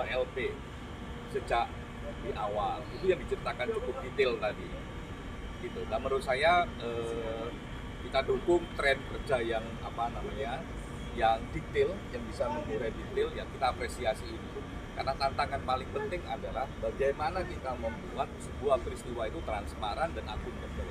LP sejak di awal. Itu yang diceritakan cukup detail tadi. Gitu. Dan menurut saya kita dukung tren kerja yang yang detail, yang bisa mengurai detail, yang kita apresiasi ini. Karena tantangan paling penting adalah bagaimana kita membuat sebuah peristiwa itu transparan dan akuntabel.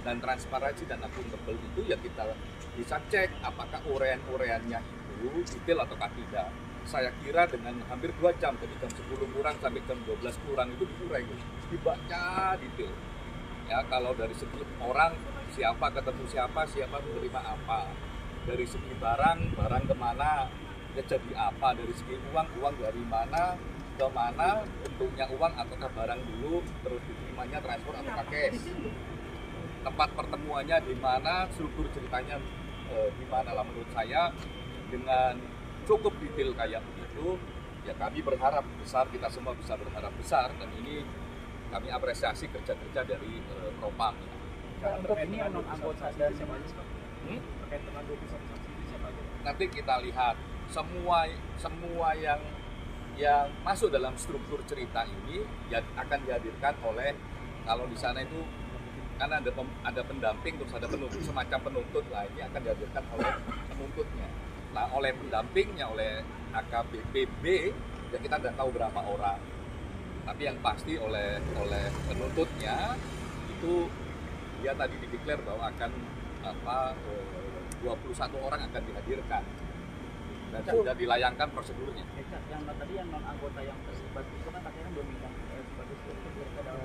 Dan transparansi dan akuntabel itu ya kita bisa cek apakah urean-ureannya itu detail atau tidak. Saya kira dengan hampir 2 jam, dari jam 10 kurang sampai jam 12 kurang itu diurai, dibaca detail. Ya, kalau dari segi orang, siapa ketemu siapa menerima apa. Dari segi barang kemana, ya jadi apa. Dari segi uang dari mana ke mana, bentuknya uang ataukah barang dulu, terus diterimanya transfer atau cash. Tempat pertemuannya di mana, struktur ceritanya di mana. Lah menurut saya dengan cukup detail kayak begitu, ya kami berharap besar, kita semua bisa berharap besar, dan ini kami apresiasi kerja-kerja dari Propam. Untuk ini non anggota dan siapa aja? Terkait dengan 21 saksi siapa aja? Nanti kita lihat semua yang masuk dalam struktur cerita ini ya akan dihadirkan oleh, kalau di sana itu kan ada pendamping, terus ada penuntut, semacam penuntut lah, ini akan dihadirkan oleh penuntutnya. Nah, oleh pendampingnya, oleh AKBP, ya kita tidak tahu berapa orang. Tapi yang pasti oleh penuntutnya itu dia tadi dideklar bahwa akan 21 orang akan dihadirkan dan sudah dilayangkan prosedurnya. Yang tadi yang non anggota yang terlibat itu kan katanya dominan sebagai struktur dalam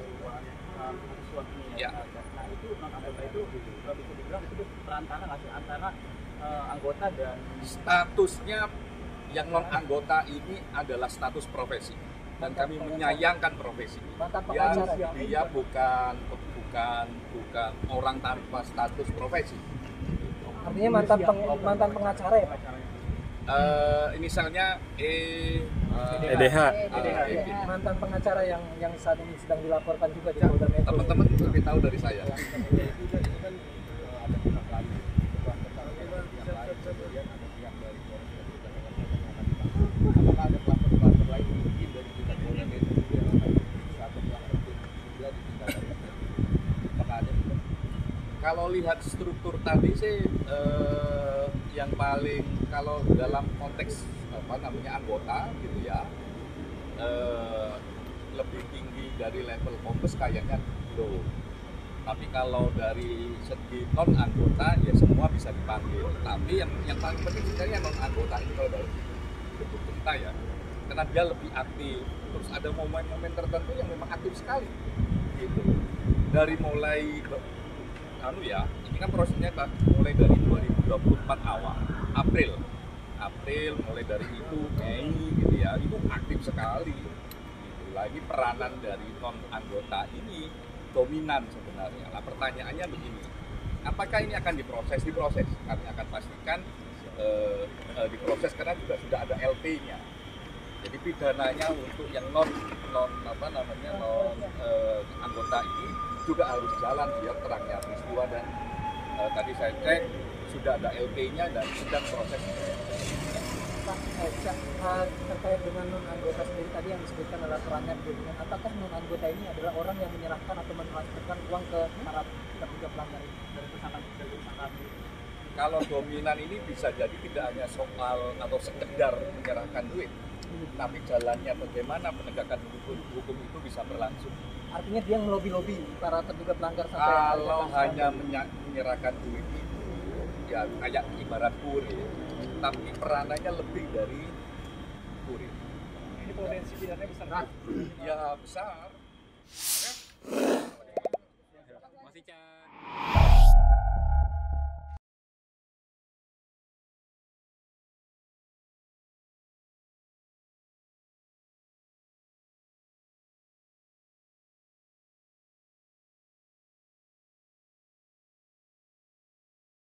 suap ini ya. Nah itu non anggota itu bisa dibilang itu perantara antara anggota dan statusnya. Yang non anggota ini adalah status profesi dan kami menyayangkan profesi. Dia bukan orang tanpa status profesi. Artinya mantan pengacara ya Pak? Inisialnya EDH. Mantan pengacara yang saat ini sedang dilaporkan juga di Polda Metro. Teman-teman lebih tahu dari saya. Apakah ada pelapor lain mungkin dari tingkat Polda Metro atau pelapor juga di tingkat apakah ada? Kalau lihat struktur tadi sih yang paling, kalau dalam konteks anggota gitu ya, lebih tinggi dari level Kombes kayaknya belum. Tapi kalau dari segi non anggota ya semua bisa dipanggil. Tapi yang paling penting sebenarnya non anggota ini kalau dari bentuk cerita ya, karena dia lebih aktif. Terus ada momen-momen tertentu yang memang aktif sekali, gitu. Dari mulai ini kan prosesnya mulai dari 2024 awal, April mulai dari itu Mei gitu ya, itu aktif sekali. Gitu. Lagi peranan dari non anggota ini dominan sebenarnya. Nah pertanyaannya begini, apakah ini akan diproses? Kami akan pastikan diproses karena juga sudah ada LP-nya. Jadi pidananya untuk yang non anggota ini juga harus jalan biar terangnya peristiwa, dan tadi saya cek sudah ada LP-nya dan sedang proses. Terkait dengan non anggota sendiri tadi yang disebutkan adalah perannya dominan. Apakah non anggota ini adalah orang yang menyerahkan atau mentransferkan uang ke para terduga pelanggar dari tersangka? Kalau dominan ini bisa jadi tidak hanya soal atau sekedar menyerahkan duit, tapi jalannya bagaimana penegakan hukum itu bisa berlangsung. Artinya dia melobi-lobi para terduga pelanggar sampai. Kalau hanya menyerahkan duit itu ya kayak ibarat kurir, tapi peranannya lebih dari kurir. Ini potensi pidananya besar. Ya besar.